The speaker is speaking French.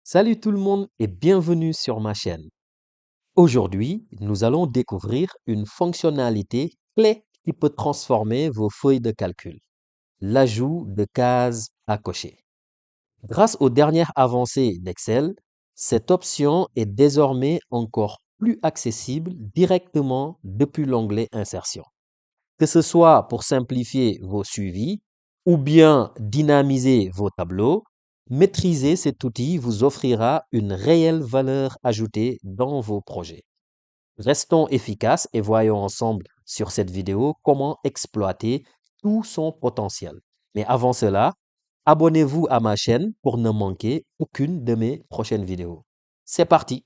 Salut tout le monde et bienvenue sur ma chaîne. Aujourd'hui, nous allons découvrir une fonctionnalité clé qui peut transformer vos feuilles de calcul, l'ajout de cases à cocher. Grâce aux dernières avancées d'Excel, cette option est désormais encore plus accessible directement depuis l'onglet Insertion. Que ce soit pour simplifier vos suivis ou bien dynamiser vos tableaux, maîtriser cet outil vous offrira une réelle valeur ajoutée dans vos projets. Restons efficaces et voyons ensemble sur cette vidéo comment exploiter tout son potentiel. Mais avant cela, abonnez-vous à ma chaîne pour ne manquer aucune de mes prochaines vidéos. C'est parti!